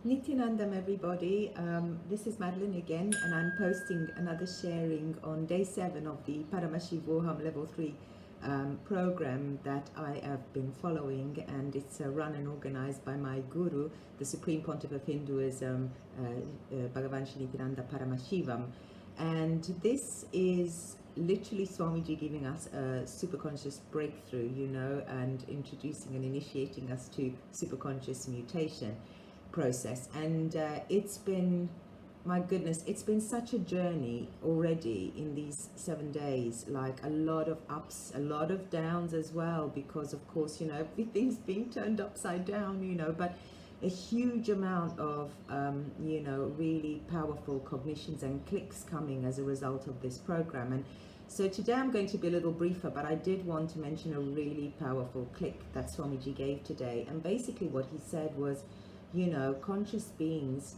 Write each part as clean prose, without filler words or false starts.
Nityanandam, everybody. This is Madeline again, and I'm posting another sharing on day 7 of the Paramashivoham level 3 program that I have been following, and it's run and organized by my guru, the Supreme Pontiff of Hinduism, Bhagavan Shri Nityananda Paramashivoham. And this is literally Swamiji giving us a superconscious breakthrough, and introducing and initiating us to superconscious mutation process. And it's been, my goodness, it's been such a journey already in these 7 days, like a lot of ups, a lot of downs as well, because of course, everything's being turned upside down, but a huge amount of really powerful cognitions and clicks coming as a result of this program. And so today I'm going to be a little briefer, but I did want to mention a really powerful click that Swamiji gave today. And basically what he said was, conscious beings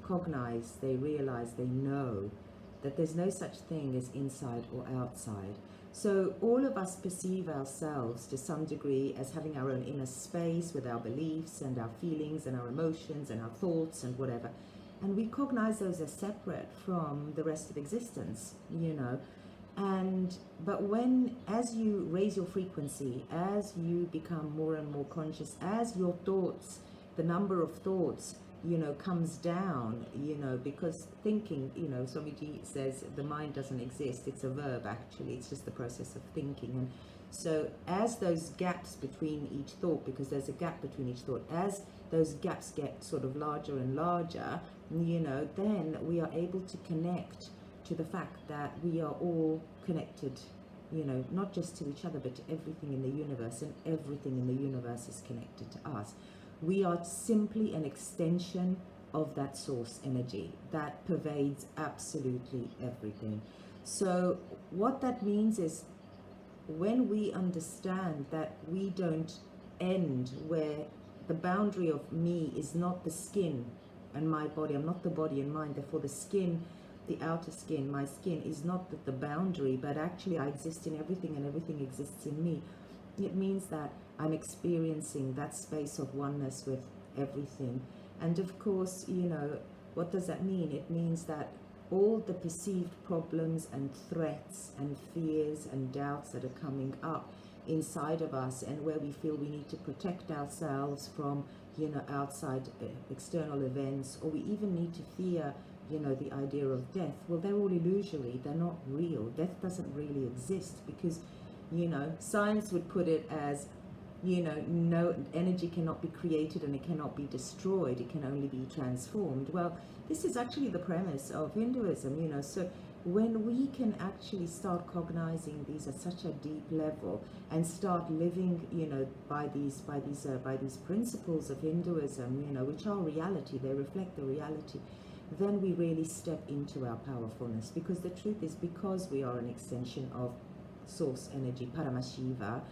cognize, they realize, they know that there's no such thing as inside or outside. So all of us perceive ourselves to some degree as having our own inner space with our beliefs and our feelings and our emotions and our thoughts and whatever. And we cognize those as separate from the rest of existence, But as you raise your frequency, as you become more and more conscious, as your thoughts, the number of thoughts, comes down, because thinking, Swamiji says the mind doesn't exist. It's a verb, actually. It's just the process of thinking. And so as those gaps between each thought, because there's a gap between each thought, as those gaps get sort of larger and larger, then we are able to connect to the fact that we are all connected, not just to each other, but to everything in the universe, and everything in the universe is connected to us. We are simply an extension of that source energy that pervades absolutely everything. So what that means is, when we understand that we don't end, where the boundary of me is not the skin and my body, I'm not the body and mind, therefore the skin, the outer skin, my skin is not the boundary, but actually I exist in everything and everything exists in me. It means that I'm experiencing that space of oneness with everything. And of course, what does that mean? It means that all the perceived problems and threats and fears and doubts that are coming up inside of us, and where we feel we need to protect ourselves from, outside external events, or we even need to fear, the idea of death, well, they're all illusory. They're not real. Death doesn't really exist, because science would put it as, no, energy cannot be created and it cannot be destroyed. It can only be transformed. Well, this is actually the premise of Hinduism, so when we can actually start cognizing these at such a deep level and start living, by these principles of Hinduism, which are reality, they reflect the reality, then we really step into our powerfulness. Because the truth is, because we are an extension of source energy, Paramashiva,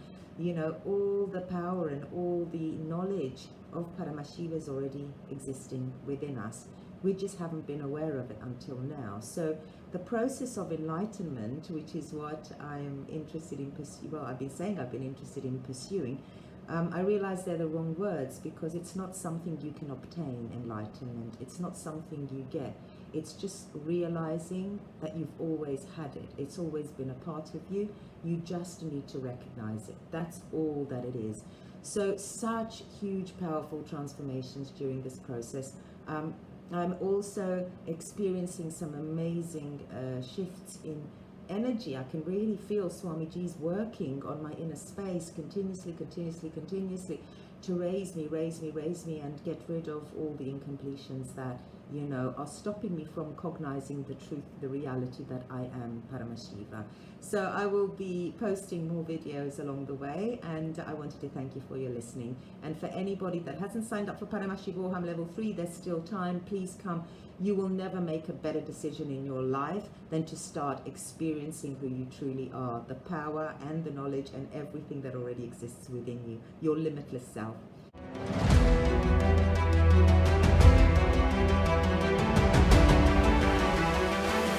all the power and all the knowledge of Paramashiva is already existing within us. We just haven't been aware of it until now. So the process of enlightenment, which is what I'm interested in pursuing, well, I've been saying I've been interested in pursuing, I realize they're the wrong words, because it's not something you can obtain, enlightenment. It's not something you get. It's just realizing that you've always had it. It's always been a part of you. You just need to recognize it. That's all that it is. So such huge, powerful transformations during this process. I'm also experiencing some amazing shifts in energy. I can really feel Swamiji's working on my inner space continuously to raise me and get rid of all the incompletions that are stopping me from cognizing the truth, the reality that I am Paramashiva. So I will be posting more videos along the way, and I wanted to thank you for your listening. And for anybody that hasn't signed up for Paramashivoham level 3, there's still time. Please come. You will never make a better decision in your life than to start experiencing who you truly are, the power and the knowledge and everything that already exists within you, your limitless self.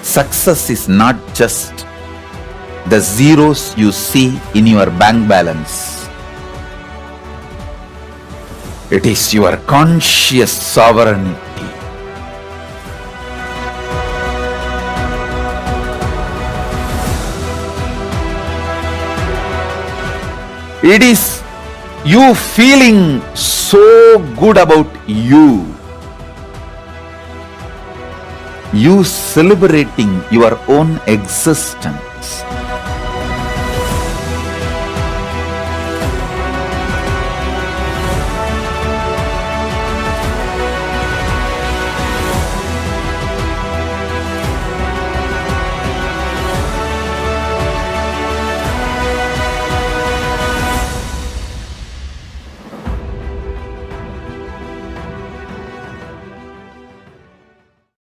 Success is not just the zeros you see in your bank balance. It is your conscious sovereignty. It is you feeling so good about you. You celebrating your own existence.